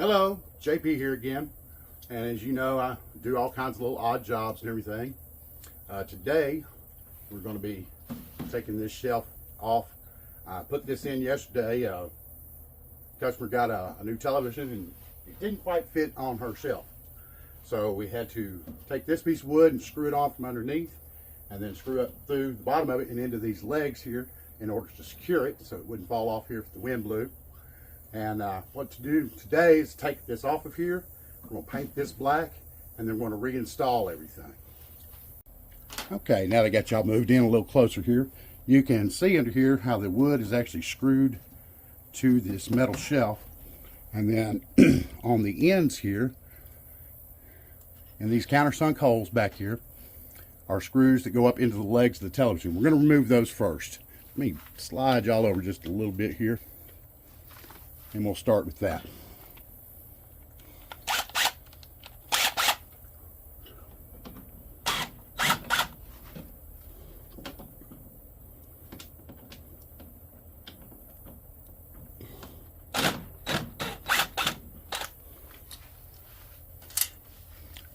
Hello, JP here again, and as you know, I do all kinds of little odd jobs and everything. Today we're going to be taking this shelf off. I put this in yesterday. Customer got a new television and it didn't quite fit on her shelf, so we had to take this piece of wood and screw it off from underneath and then screw up through the bottom of it and into these legs here in order to secure it so it wouldn't fall off here if the wind blew. And what to do today is take this off of here. We're going to paint this black and then we're going to reinstall everything. Okay, now that I got y'all moved in a little closer here, you can see under here how the wood is actually screwed to this metal shelf. And then on the ends here, in these countersunk holes back here, are screws that go up into the legs of the television. We're going to remove those first. Let me slide y'all over just a little bit here, and we'll start with that.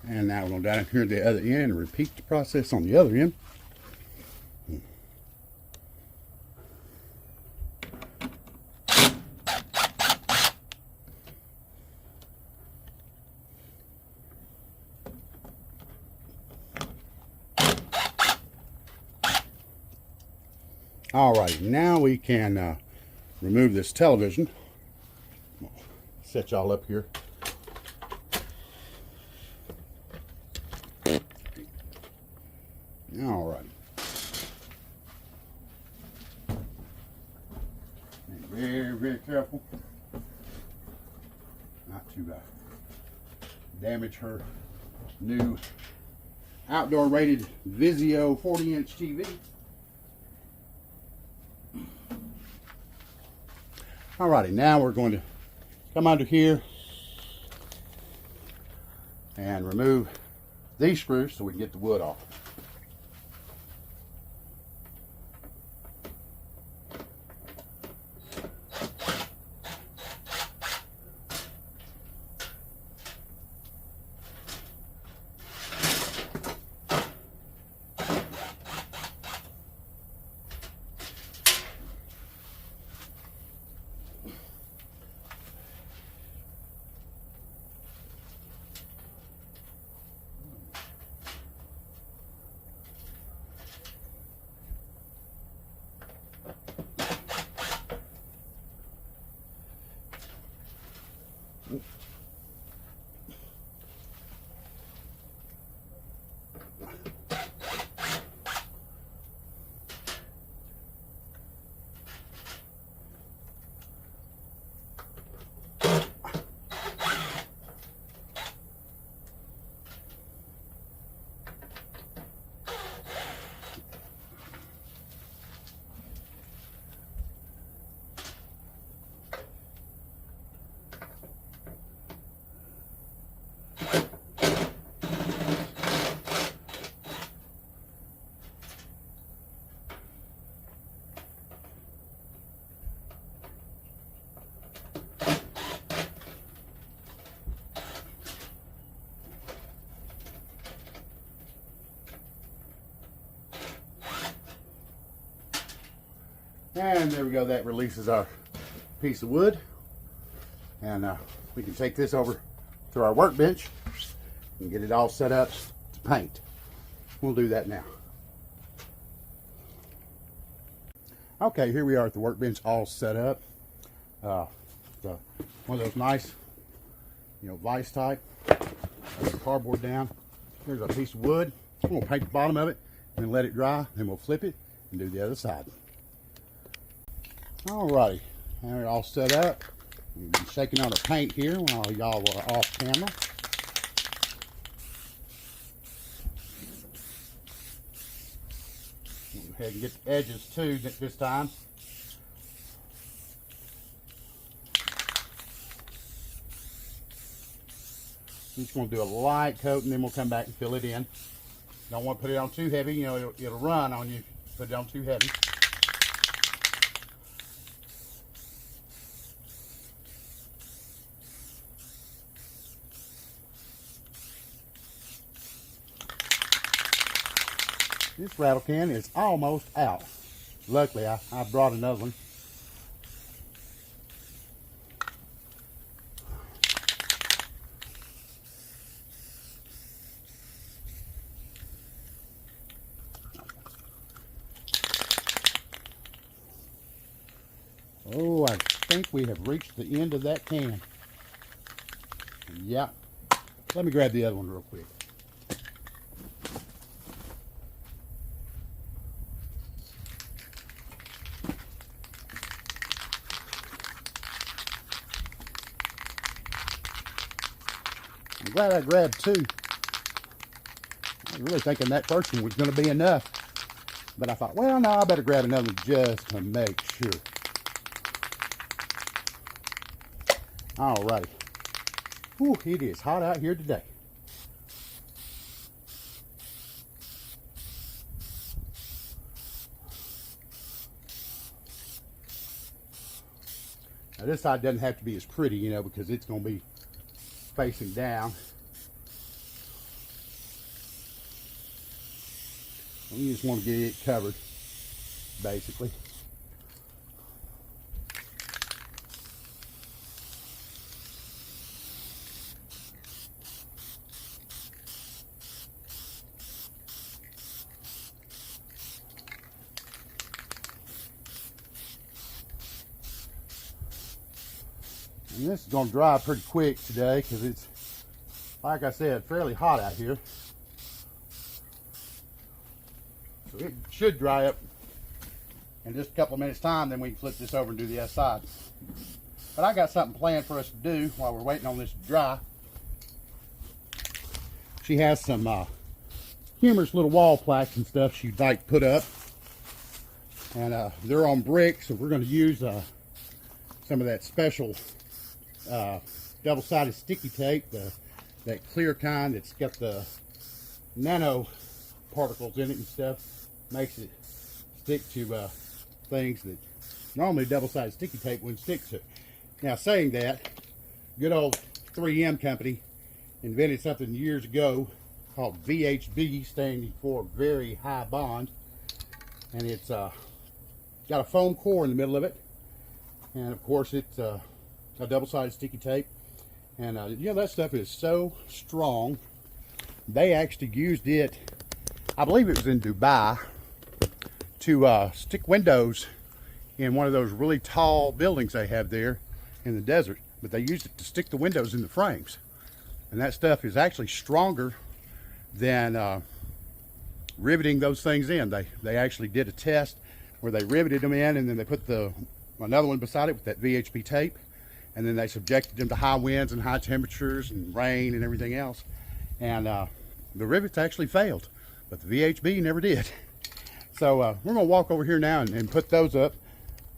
And now we're going down here at the other end and repeat the process on the other end. Alright, now we can remove this television. Set y'all up here. Alright. Very, very careful not to damage her new outdoor rated Vizio 40-inch TV. Alrighty, now we're going to come under here and remove these screws so we can get the wood off. And there we go, that releases our piece of wood. And we can take this over to our workbench and get it all set up to paint. We'll do that now. Okay, here we are at the workbench all set up. One of those nice, vise type. Put the cardboard down. Here's a piece of wood. We'll paint the bottom of it and let it dry. Then we'll flip it and do the other side. Alrighty, now we're all set up. We've been shaking on the paint here while y'all are off camera. Go ahead and get the edges too this time. Just going to do a light coat and then we'll come back and fill it in. Don't want to put it on too heavy, it'll run on you if you put it on too heavy. This rattle can is almost out. Luckily, I brought another one. Oh, I think we have reached the end of that can. Yeah. Let me grab the other one real quick. I'm glad I grabbed two. I was really thinking that first one was going to be enough. But I thought, well, no, I better grab another one just to make sure. Alrighty. Whew, it is hot out here today. Now this side doesn't have to be as pretty, you know, because it's going to be facing down. And you just want to get it covered, basically. And this is going to dry pretty quick today because it's, like I said, fairly hot out here. So it should dry up in just a couple of minutes time, then we can flip this over and do the other side. But I got something planned for us to do while we're waiting on this to dry. She has some humorous little wall plaques and stuff she'd like to put up. And they're on brick, so we're going to use some of that special double-sided sticky tape, that clear kind that's got the nano particles in it and stuff. Makes it stick to things that normally double-sided sticky tape wouldn't stick to. Now, saying that, good old 3M company invented something years ago called VHB, standing for Very High Bond, and it's got a foam core in the middle of it, and of course it's a double-sided sticky tape, and you know, that stuff is so strong. They actually used it, I believe it was in Dubai, to stick windows in one of those really tall buildings they have there in the desert. But they used it to stick the windows in the frames, and that stuff is actually stronger than riveting those things in. They actually did a test where they riveted them in, and then they put another one beside it with that VHB tape, and then they subjected them to high winds and high temperatures and rain and everything else, and the rivets actually failed, but the VHB never did. So we're going to walk over here now and put those up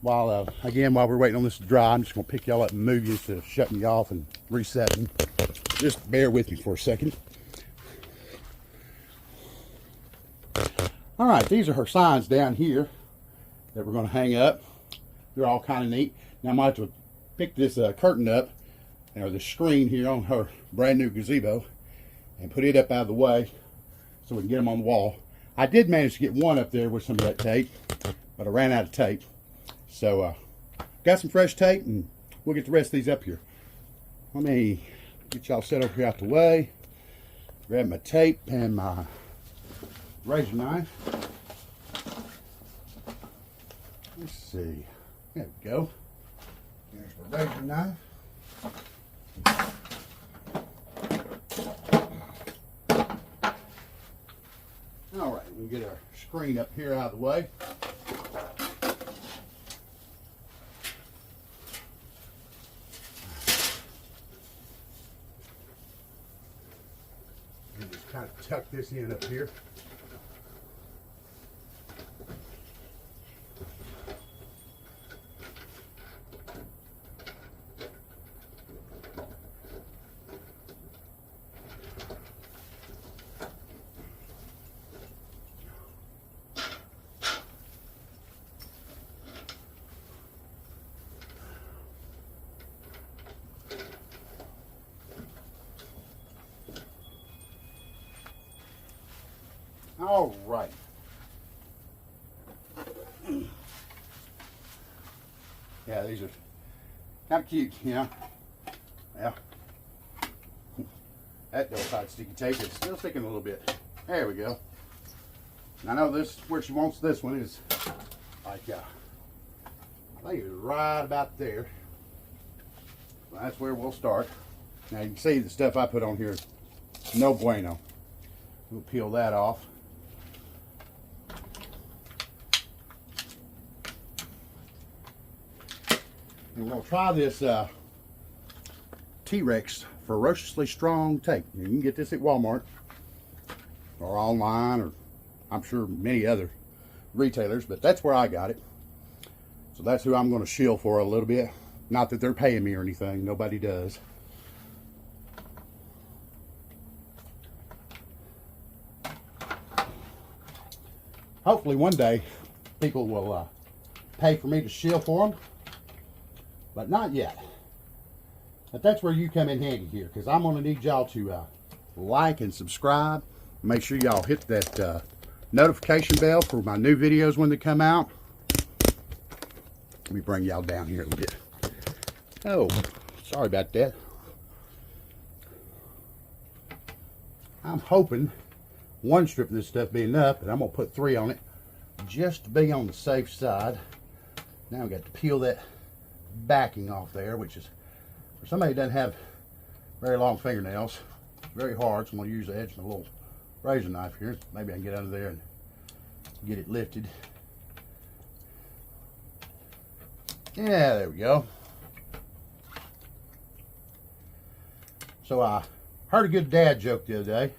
while we're waiting on this to dry. I'm just going to pick y'all up and move you instead of shutting you off and resetting. Just bear with me for a second. All right, these are her signs down here that we're going to hang up. They're all kind of neat. Now I might have to pick this curtain up, or the screen here on her brand new gazebo, and put it up out of the way so we can get them on the wall. I did manage to get one up there with some of that tape, but I ran out of tape. So got some fresh tape, and we'll get the rest of these up here. Let me get y'all set over here out the way. Grab my tape and my razor knife. Let's see. There we go. There's my razor knife. All right, we'll get our screen up here out of the way. And just kind of tuck this in up here. All right, these are kind of cute, you know. Yeah. That double-sided sticky tape is still sticking a little bit. There we go. And I know this, where she wants this one is like, I think it's right about there. So that's where we'll start. Now you can see the stuff I put on here is no bueno. We'll peel that off. And we're going to try this T-Rex Ferociously Strong tape. You can get this at Walmart or online, or I'm sure many other retailers, but that's where I got it. So that's who I'm going to shill for a little bit. Not that they're paying me or anything. Nobody does. Hopefully one day people will pay for me to shill for them, but not yet. But that's where you come in handy here, because I'm going to need y'all to like and subscribe. Make sure y'all hit that notification bell for my new videos when they come out. Let me bring y'all down here a little bit. Oh, sorry about that. I'm hoping one strip of this stuff be enough, but I'm going to put 3 on it just to be on the safe side. Now I've got to peel that backing off there, which is, for somebody who doesn't have very long fingernails, it's very hard, so I'm going to use the edge of my little razor knife here. Maybe I can get under there and get it lifted. Yeah, there we go. So I heard a good dad joke the other day.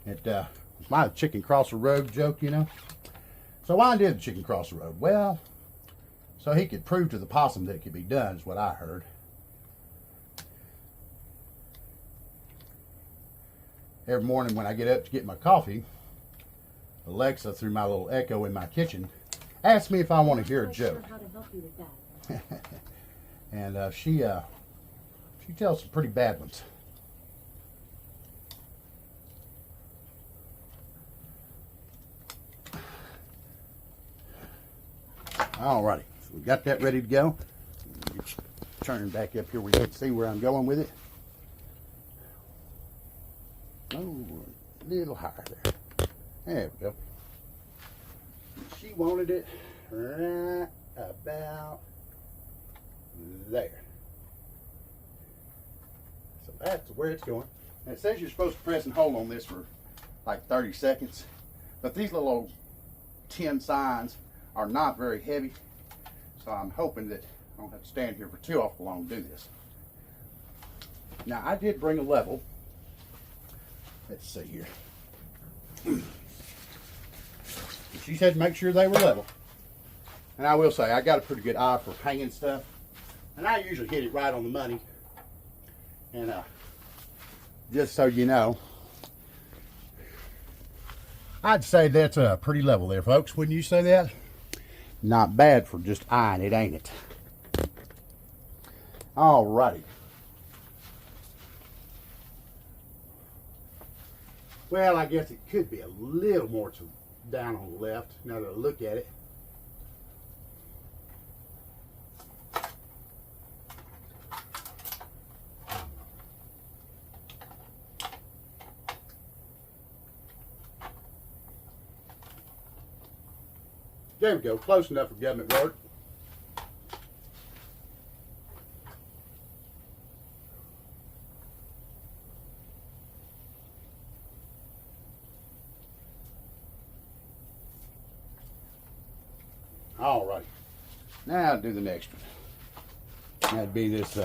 It was my chicken cross the road joke, you know. So why did the chicken cross the road? Well, so he could prove to the possum that it could be done, is what I heard. Every morning when I get up to get my coffee, Alexa, through my little Echo in my kitchen, asks me if I want to hear a joke. How to help you with that. And she tells some pretty bad ones. Alrighty, so we got that ready to go. Turn back up here where you can see where I'm going with it. Oh, a little higher there. There we go. She wanted it right about there. So that's where it's going. And it says you're supposed to press and hold on this for like 30 seconds. But these little old tin signs are not very heavy. So I'm hoping that I don't have to stand here for too awful long to do this. Now I did bring a level. Let's see here. She said make sure they were level. And I will say, I got a pretty good eye for hanging stuff. And I usually hit it right on the money. And just so you know, I'd say that's pretty level there, folks. Wouldn't you say that? Not bad for just eyeing it, ain't it? Alrighty. Well, I guess it could be a little more down on the left, now that I look at it. There we go, close enough for government work. All right, now do the next one. That'd be this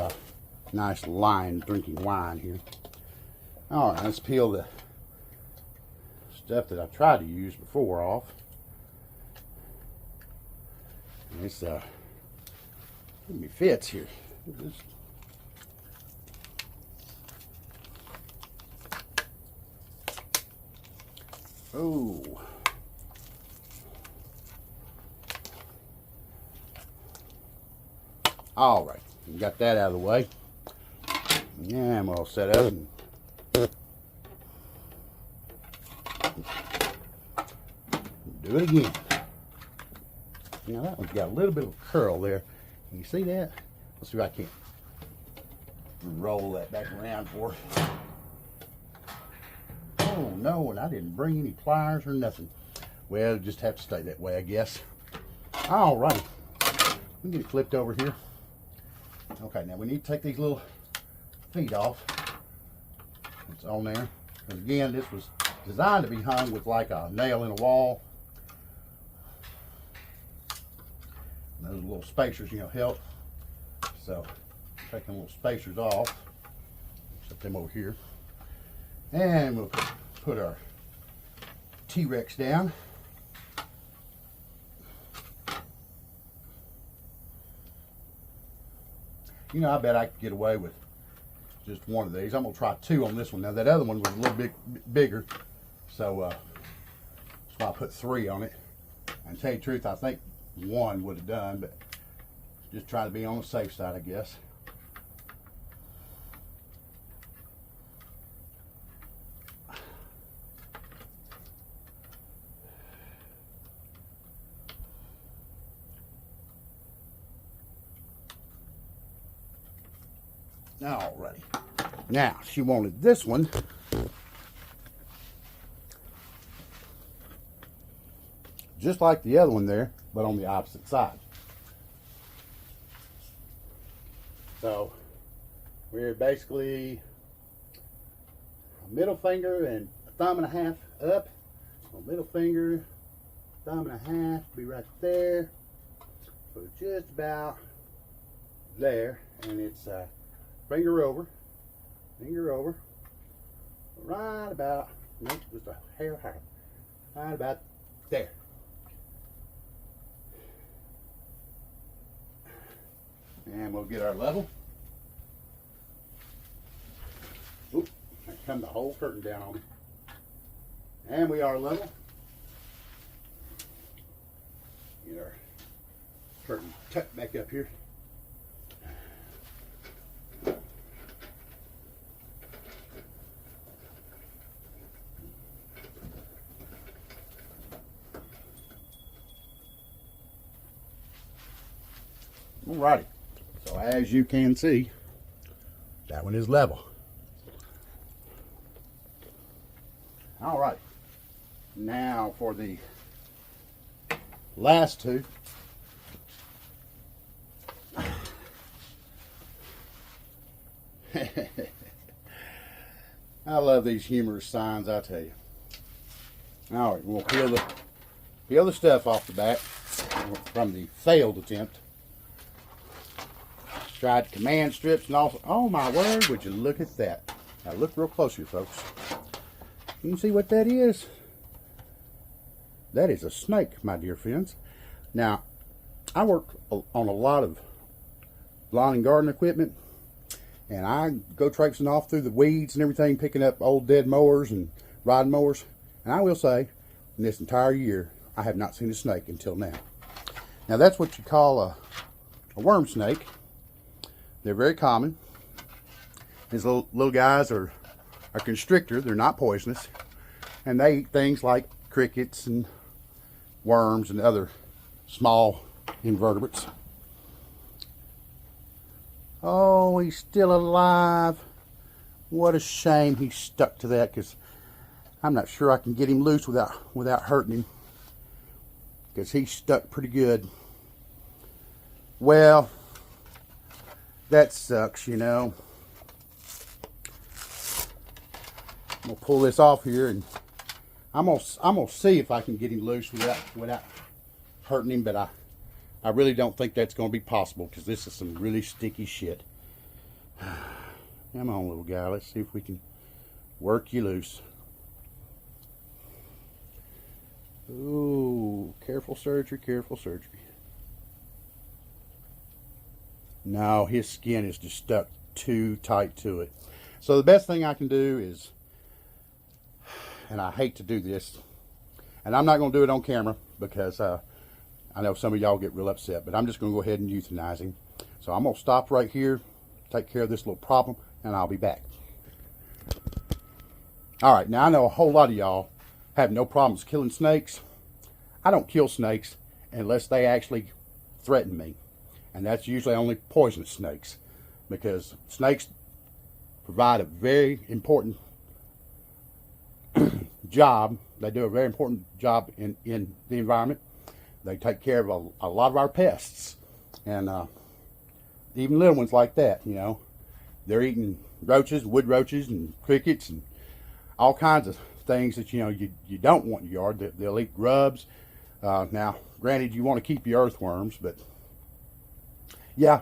nice lion drinking wine here. All right, let's peel the stuff that I tried to use before off. And it's me fits here. Oh. All right, we got that out of the way. Yeah, I'm all set up. Do it again. Now that one's got a little bit of curl there. Can you see that? Let's see if I can roll that back around for you. Oh no, and I didn't bring any pliers or nothing. Well, just have to stay that way, I guess. Alrighty. We can get it flipped over here. Okay, now we need to take these little feet off. It's on there. Because again, this was designed to be hung with like a nail in a wall. And those little spacers, you know, help. So, taking little spacers off. Set them over here. And we'll put our T-Rex down. You know, I bet I could get away with just one of these. I'm going to try two on this one. Now, that other one was a little bit bigger, so that's why I put three on it. And to tell you the truth, I think one would have done, but just try to be on the safe side, I guess. Alrighty. Now, she wanted this one. Just like the other one there, but on the opposite side. So, we're basically a middle finger and a thumb and a half up. So middle finger, thumb and a half, be right there. So just about there, and it's finger over, right about, nope, just a hair higher, right about there. And we'll get our level. Oop, there come the whole curtain down on me. And we are level. Get our curtain tucked back up here. Alrighty, so as you can see, that one is level. Alright, now for the last two. I love these humorous signs, I tell you. Alright, we'll peel the stuff off the back from the failed attempt. Tried command strips and all. Oh my word, would you look at that. Now look real close here, folks. You can see what that is. That is a snake, my dear friends. Now, I work on a lot of lawn and garden equipment, and I go traipsing off through the weeds and everything, picking up old dead mowers and rod mowers. And I will say, in this entire year, I have not seen a snake until now. Now, that's what you call a worm snake. They're very common. These little guys are a constrictor. They're not poisonous. And they eat things like crickets and worms and other small invertebrates. Oh, he's still alive. What a shame he stuck to that, because I'm not sure I can get him loose without hurting him, because he stuck pretty good. Well, that sucks, you know. I'm gonna pull this off here, and I'm gonna see if I can get him loose without hurting him, but I really don't think that's gonna be possible, because this is some really sticky shit. Come on, little guy, let's see if we can work you loose. Ooh, careful surgery, careful surgery. No, his skin is just stuck too tight to it. So the best thing I can do is, and I hate to do this, and I'm not going to do it on camera because I know some of y'all get real upset, but I'm just going to go ahead and euthanize him. So I'm going to stop right here, take care of this little problem, and I'll be back. Alright, now I know a whole lot of y'all have no problems killing snakes. I don't kill snakes unless they actually threaten me. and that's usually only poisonous snakes, because snakes provide a very important job. They do a very important job in the environment. They take care of a lot of our pests, and even little ones like that, you know. They're eating roaches, wood roaches, and crickets, and all kinds of things that, you know, you don't want in your yard. They'll eat grubs. Now, granted, you want to keep your earthworms, but yeah,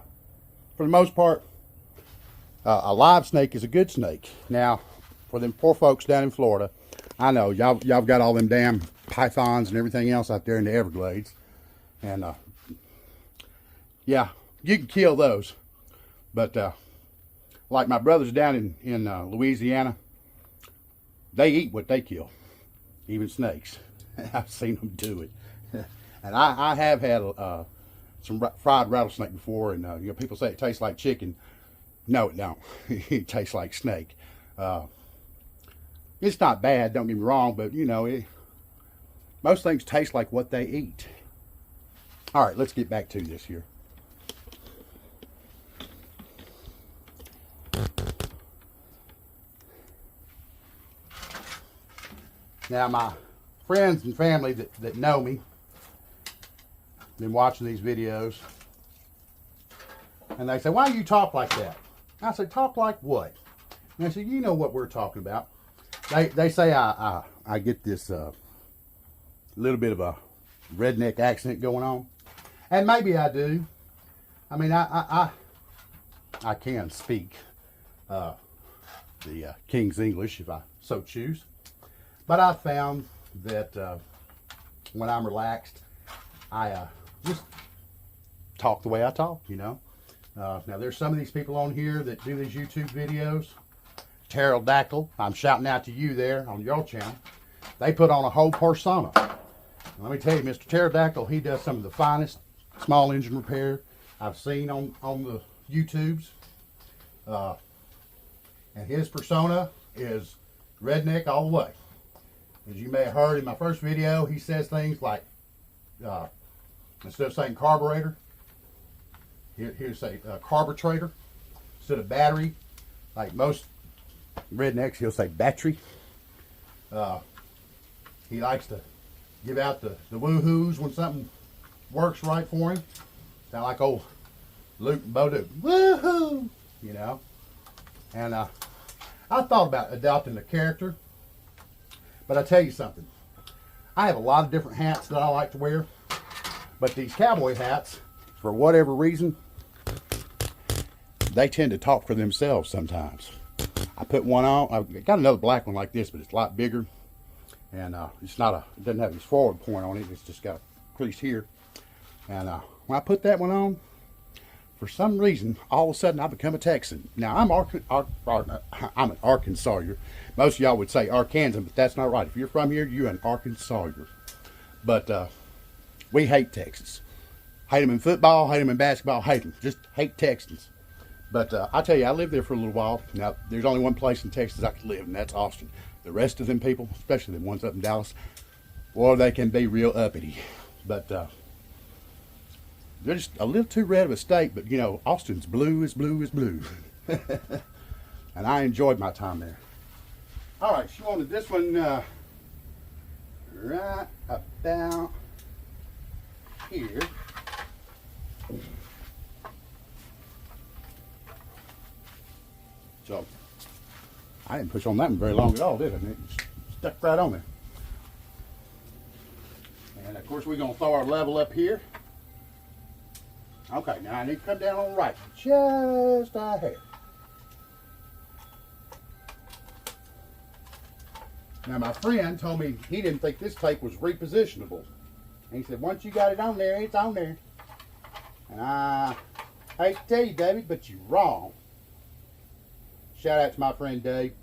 for the most part, a live snake is a good snake. Now, for them poor folks down in Florida, I know y'all got all them damn pythons and everything else out there in the Everglades, and yeah, you can kill those, but like my brothers down in Louisiana, they eat what they kill, even snakes. I've seen them do it. And I have had some fried rattlesnake before, and you know, people say it tastes like chicken. No, it don't. It tastes like snake. It's not bad, don't get me wrong, but you know, most things taste like what they eat. All right, let's get back to this here. Now, my friends and family that know me, been watching these videos, and they say, why do you talk like that? I say, talk like what? And they say, you know what we're talking about. They say I get this little bit of a redneck accent going on, and maybe I do. I mean, I can speak the King's English if I so choose. But I found that when I'm relaxed, I just talk the way I talk, you know. Now, there's some of these people on here that do these YouTube videos. Pterodactyl, I'm shouting out to you there on your channel. They put on a whole persona. Let me tell you, Mr. Pterodactyl, he does some of the finest small engine repair I've seen on the YouTubes. And his persona is redneck all the way. As you may have heard in my first video, he says things like, instead of saying carburetor, he'll say carburetor. Instead of battery, like most rednecks, he'll say battery. He likes to give out the woohoos when something works right for him. Sound like old Luke and Bo do. Woohoo! You know? And I thought about adopting a character. But I tell you something, I have a lot of different hats that I like to wear, but these cowboy hats, for whatever reason, they tend to talk for themselves sometimes. I put one on, I've got another black one like this, but it's a lot bigger, and it doesn't have this forward point on it, it's just got a crease here. And when I put that one on, for some reason, all of a sudden I become a Texan. Now, I'm an Arkansasier. Most of y'all would say Arkansas, but that's not right. If you're from here, you're an Arkansasier. But we hate Texas. Hate them in football, hate them in basketball, hate them. Just hate Texans. But I tell you, I lived there for a little while. Now, there's only one place in Texas I could live, and that's Austin. The rest of them people, especially the ones up in Dallas, well, they can be real uppity. But they're just a little too red of a state, but you know, Austin's blue as blue as blue. And I enjoyed my time there. All right, she wanted this one right about here. So, I didn't push on that one very long at all, did I? It stuck right on there. And of course, we're going to throw our level up here. Okay, now I need to come down on the right just a hair. Now my friend told me he didn't think this tape was repositionable. And he said, once you got it on there, it's on there. And I hate to tell you, David, but you're wrong. Shout out to my friend Dave.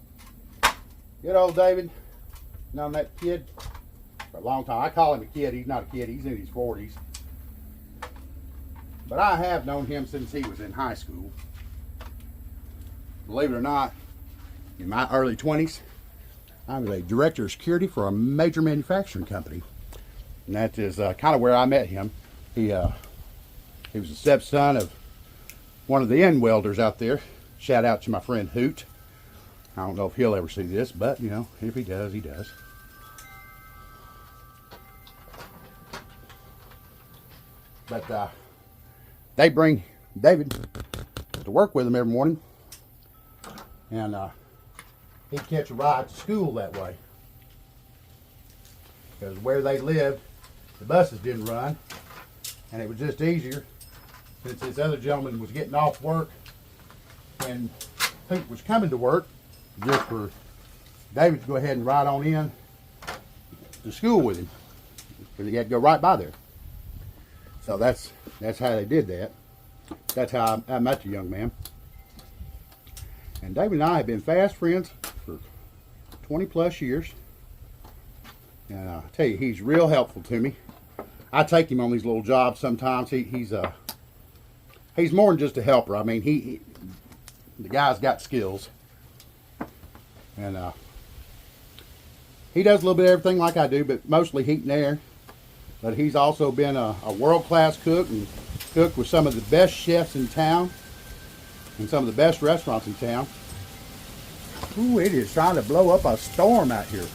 Good old David. Known that kid for a long time. I call him a kid. He's not a kid. He's in his 40s. But I have known him since he was in high school. Believe it or not, in my early 20s, I was a director of security for a major manufacturing company. And that is kind of where I met him. He He was the stepson of one of the end welders out there. Shout out to my friend Hoot. I don't know if he'll ever see this, but you know, if he does, he does. But they bring David to work with them every morning, and he'd catch a ride to school that way. Because where they lived, the buses didn't run, and it was just easier since this other gentleman was getting off work and Hoot was coming to work, just for David to go ahead and ride on in to school with him, because he had to go right by there. So that's how they did that. That's how I met the young man. And David and I have been fast friends for 20 plus years. And I tell you, he's real helpful to me. I take him on these little jobs sometimes. He's more than just a helper. I mean, the guy's got skills. And he does a little bit of everything like I do, but mostly heat and air. But he's also been a world-class cook and cooked with some of the best chefs in town and some of the best restaurants in town. Ooh, it is trying to blow up a storm out here.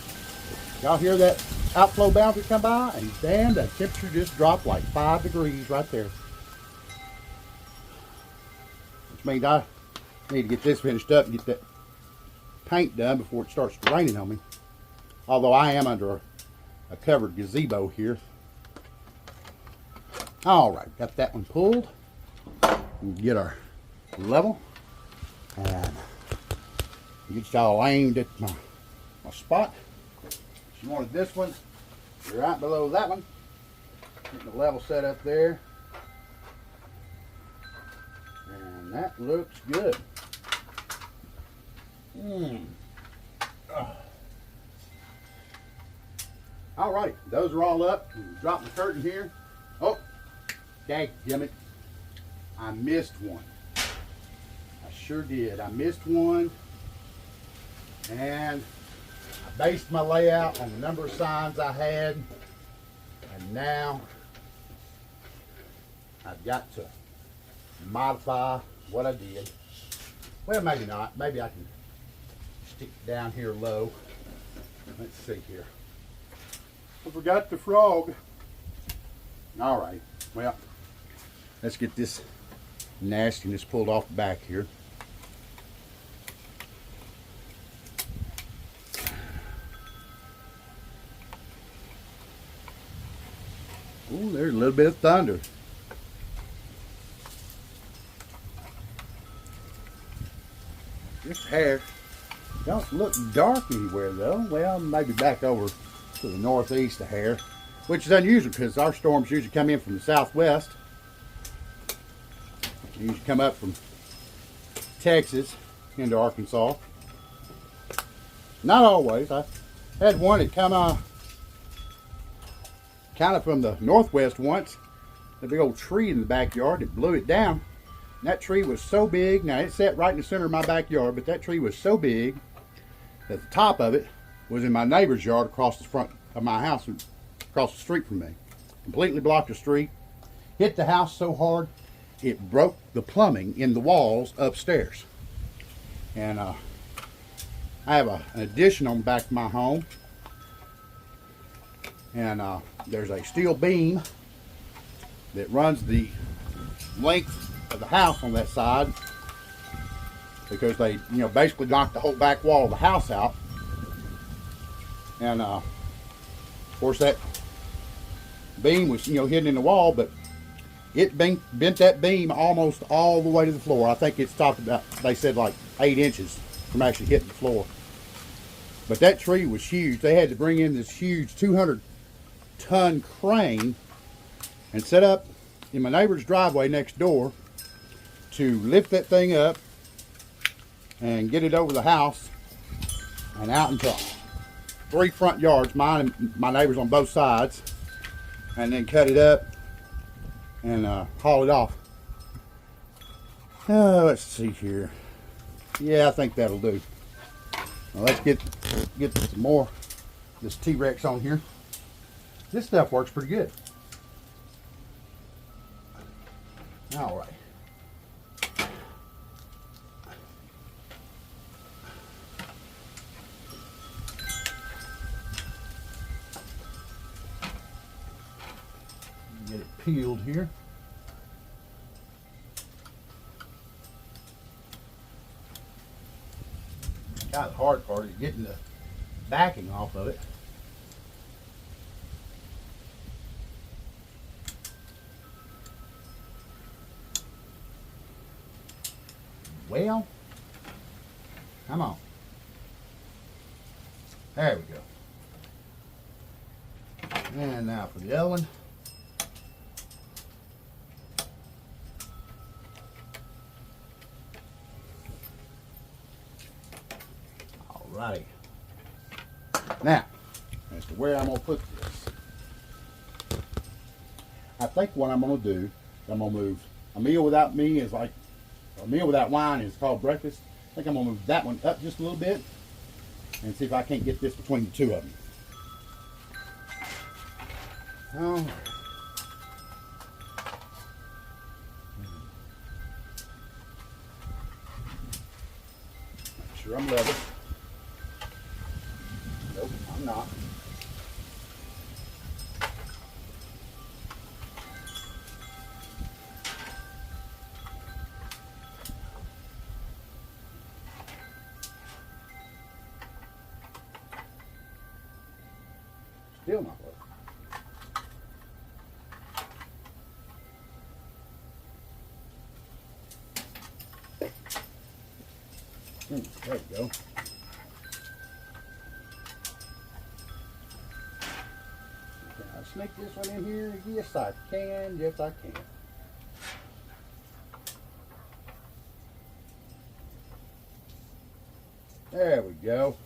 Y'all hear that outflow boundary come by? And damn, the temperature just dropped like 5 degrees right there. Which means I need to get this finished up and get that paint done before it starts raining on me. Although I am under a covered gazebo here. All right, got that one pulled. Get our level and get y'all aimed at my spot. She wanted this one right below that one. Get the level set up there, and that looks good. All right, those are all up. Drop the curtain here. Oh, dadgummit, I missed one. I sure did. I missed one, and I based my layout on the number of signs I had, and now I've got to modify what I did. Well, maybe not. Maybe I can stick it down here low. Let's see here. I forgot the frog. All right, well, let's get this nastiness pulled off the back here. Ooh, there's a little bit of thunder. This hair don't look dark anywhere though. Well, maybe back over to the northeast a hair, which is unusual because our storms usually come in from the southwest. They usually come up from Texas into Arkansas. Not always. I had one that come kind of from the northwest once. A big old tree in the backyard that blew it down. And that tree was so big. Now it sat right in the center of my backyard, but that tree was so big that the top of it was in my neighbor's yard across the front of my house, across the street from me. Completely blocked the street. Hit the house so hard it broke the plumbing in the walls upstairs. And I have an addition on the back of my home, and there's a steel beam that runs the length of the house on that side, because they, basically knocked the whole back wall of the house out. And of course that beam was, hidden in the wall, but it bent that beam almost all the way to the floor. I think it stopped about, they said, like 8 inches from actually hitting the floor. But that tree was huge. They had to bring in this huge 200-ton crane and set up in my neighbor's driveway next door to lift that thing up and get it over the house and out into 3 front yards, mine and my neighbors on both sides, and then cut it up and haul it off. Let's see here. Yeah, I think that'll do. Now let's get some more this T-Rex on here. This stuff works pretty good. All right. Get it peeled here. Kind of the hard part is getting the backing off of it. Well, come on. There we go. And now for the other one. Alrighty. Now, as to where I'm going to put this. I think what I'm going to do, I'm going to move a meal without me is like, a meal without wine is called breakfast. I think I'm going to move that one up just a little bit and see if I can't get this between the two of them. Oh. Make sure I'm level. Nope, I'm not. Still not level. There you go. Can I sneak this one in here? Yes, I can. Yes, I can. There we go.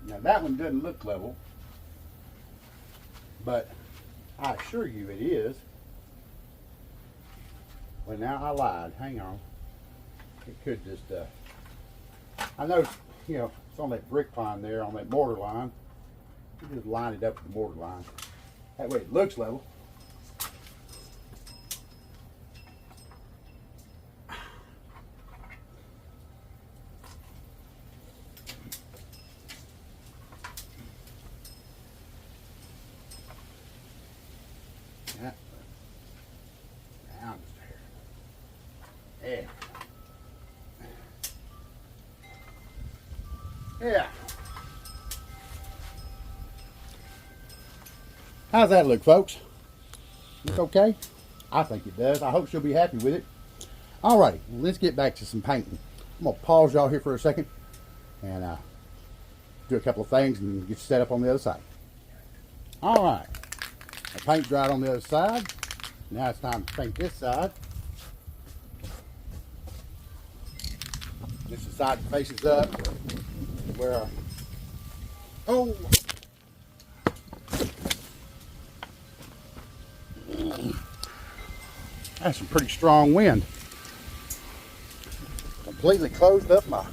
Now that one doesn't look level, but I assure you it is. Well, now I lied. Hang on. It could just, I know, you know, it's on that brick line there, on that mortar line. You just line it up with the mortar line. That way it looks level. Yeah. Now it's there. Yeah. Yeah. How's that look, folks? Look okay? I think it does. I hope she'll be happy with it. Alrighty, let's get back to some painting. I'm gonna pause y'all here for a second and do a couple of things and get set up on the other side. Alright, the paint dried on the other side. Now it's time to paint this side. This is the side that faces up where oh, that's some pretty strong wind. Completely closed up my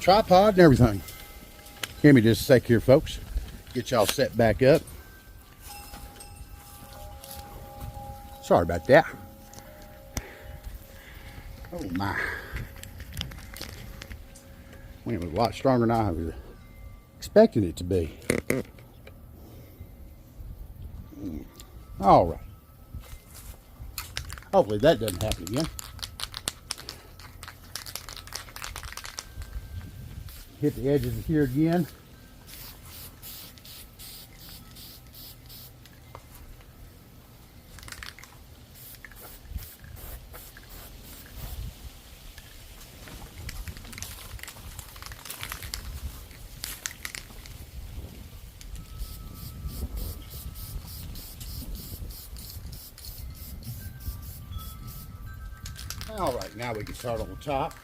tripod and everything. Give me just a sec here, folks. Get y'all set back up. Sorry about that. Oh my. Wind was a lot stronger than I was expecting it to be. All right. Hopefully that doesn't happen again. Hit the edges here again. All right, now we can start on the top.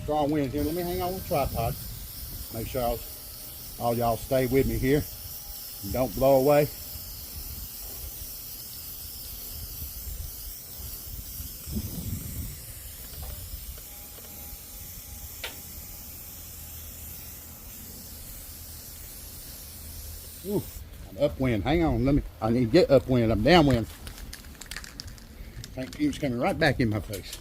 strong wind here. Let me hang on with the tripod. Make sure all y'all stay with me here and don't blow away. Ooh, I'm upwind. Hang on, I need to get upwind. I'm downwind. Thank you, it's coming right back in my face.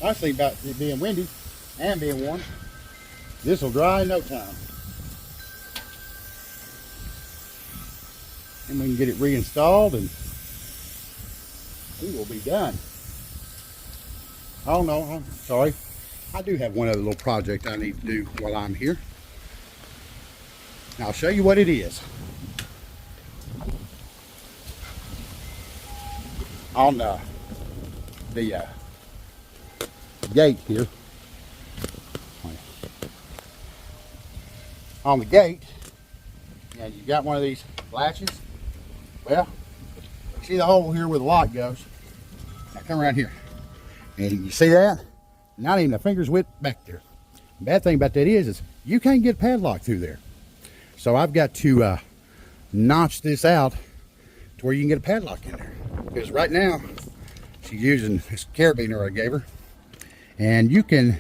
Nice thing about it being windy and being warm, this will dry in no time. And we can get it reinstalled and we will be done. Oh no, I'm sorry. I do have one other little project I need to do while I'm here. Now I'll show you what it is. On the gate here. On the gate, and you got one of these latches. Well, see the hole here where the lock goes. Now come around here. And you see that? Not even a finger's width back there. The bad thing about that is you can't get a padlock through there. So I've got to notch this out to where you can get a padlock in there. Because right now, she's using this carabiner I gave her. And you can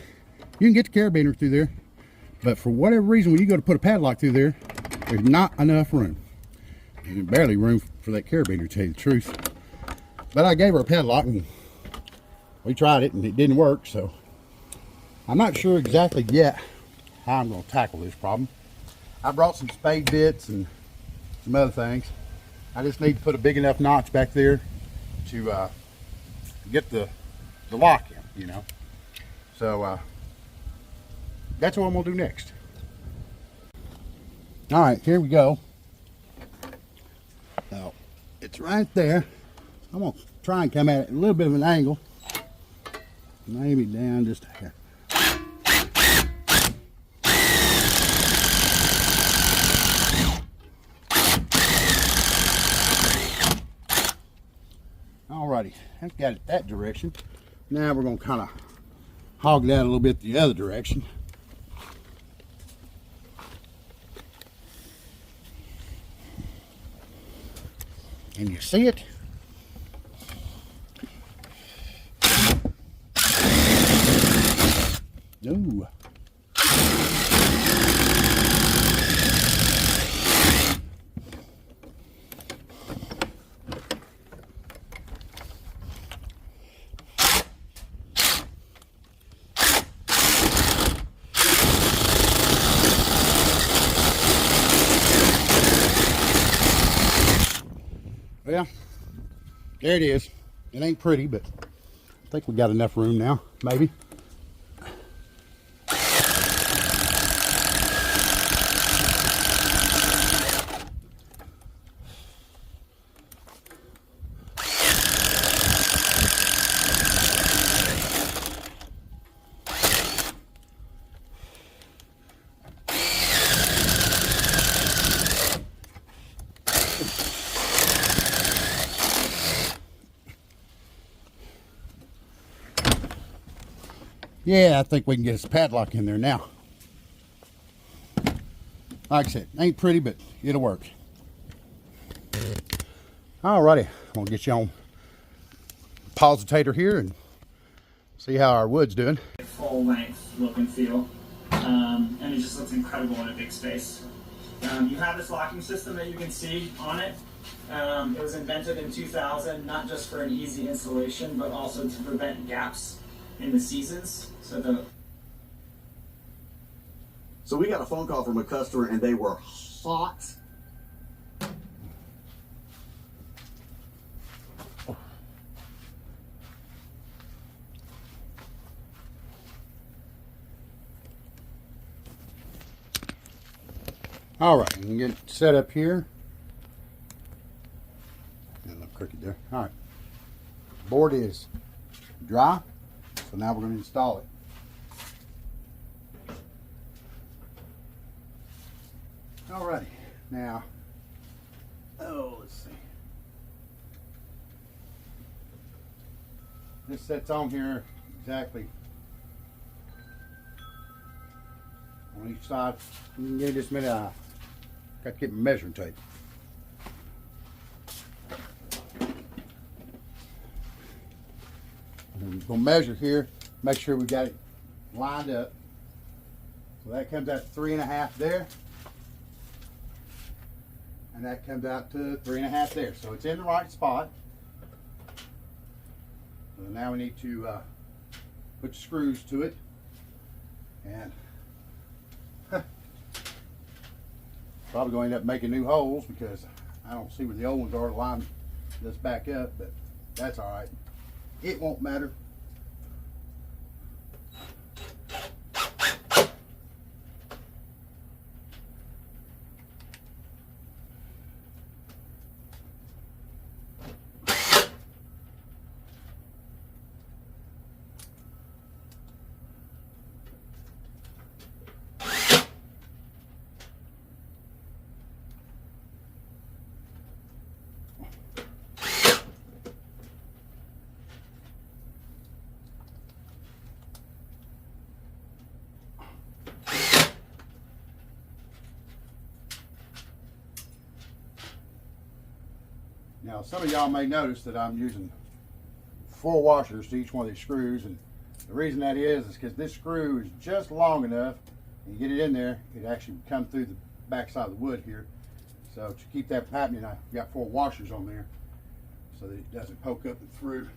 get the carabiner through there. But for whatever reason, when you go to put a padlock through there, there's not enough room. There's barely room for that carabiner, to tell you the truth. But I gave her a padlock and we tried it and it didn't work, so I'm not sure exactly yet how I'm going to tackle this problem. I brought some spade bits and some other things. I just need to put a big enough notch back there to get the lock in, you know. So that's what I'm going to do next. All right, here we go. Now, it's right there. I'm going to try and come at it at a little bit of an angle. Maybe down just a hair. Alrighty, I've got it that direction. Now we're going to kind of hog that a little bit the other direction. And you see it? No. Well, there it is. It ain't pretty, but I think we got enough room now, maybe. Yeah, I think we can get this padlock in there now. Like I said, ain't pretty, but it'll work. Alrighty, I'm gonna get you on positator here and see how our wood's doing. Full length look and feel, and it just looks incredible in a big space. You have this locking system that you can see on it. It was invented in 2000, not just for an easy installation, but also to prevent gaps in the seasons. So we got a phone call from a customer and they were hot. All right, we can get it set up here. A little crooked there. All right, board is dry, so now we're going to install it. Alrighty, now, let's see. this sets on here exactly on each side. You can give me just a minute. I got to get my measuring tape. And we're going to measure here, make sure we got it lined up. So that comes out to 3.5 there. And that comes out to 3.5 there. So it's in the right spot. So now we need to put the screws to it. And probably going to end up making new holes because I don't see where the old ones are to line this back up, but that's all right. It won't matter. Now, some of y'all may notice that I'm using 4 washers to each one of these screws, and the reason that is because this screw is just long enough, and you get it in there, it actually come through the back side of the wood here. So to keep that from happening, I've got 4 washers on there so that it doesn't poke up and through.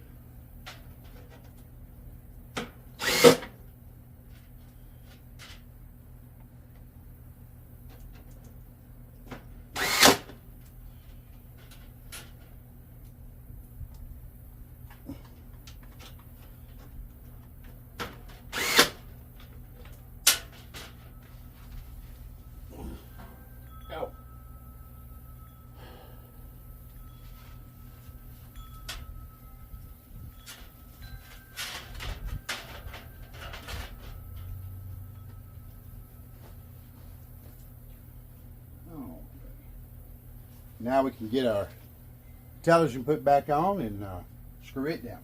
Go. Oh. Now we can get our television put back on and screw it down.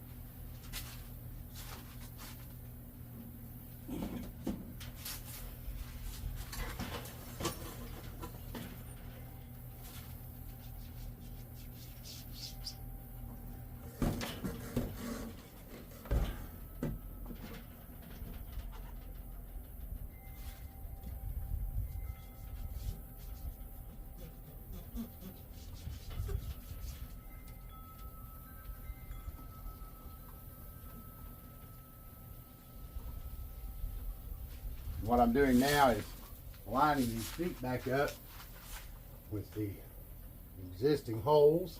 What I'm doing now is lining these feet back up with the existing holes.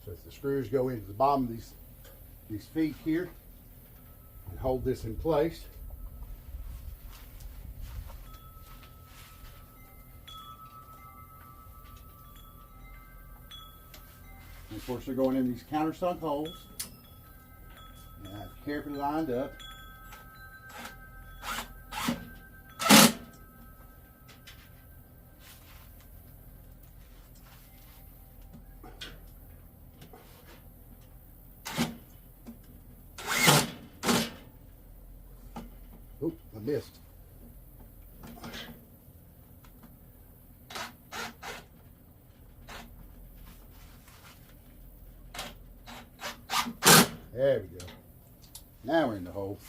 So as the screws go into the bottom of these feet here and hold this in place. And of course they're going in these countersunk holes. And I've carefully lined up. Oop, I missed. There we go. Now we're in the hole.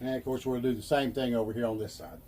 And of course we'll do the same thing over here on this side.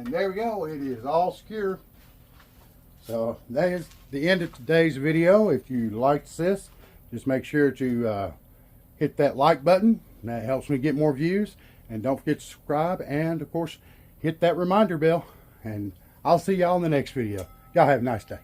And there we go. It is all secure. So that is the end of today's video. If you liked this, just make sure to hit that like button. That helps me get more views. And don't forget to subscribe. And of course, hit that reminder bell. And I'll see y'all in the next video. Y'all have a nice day.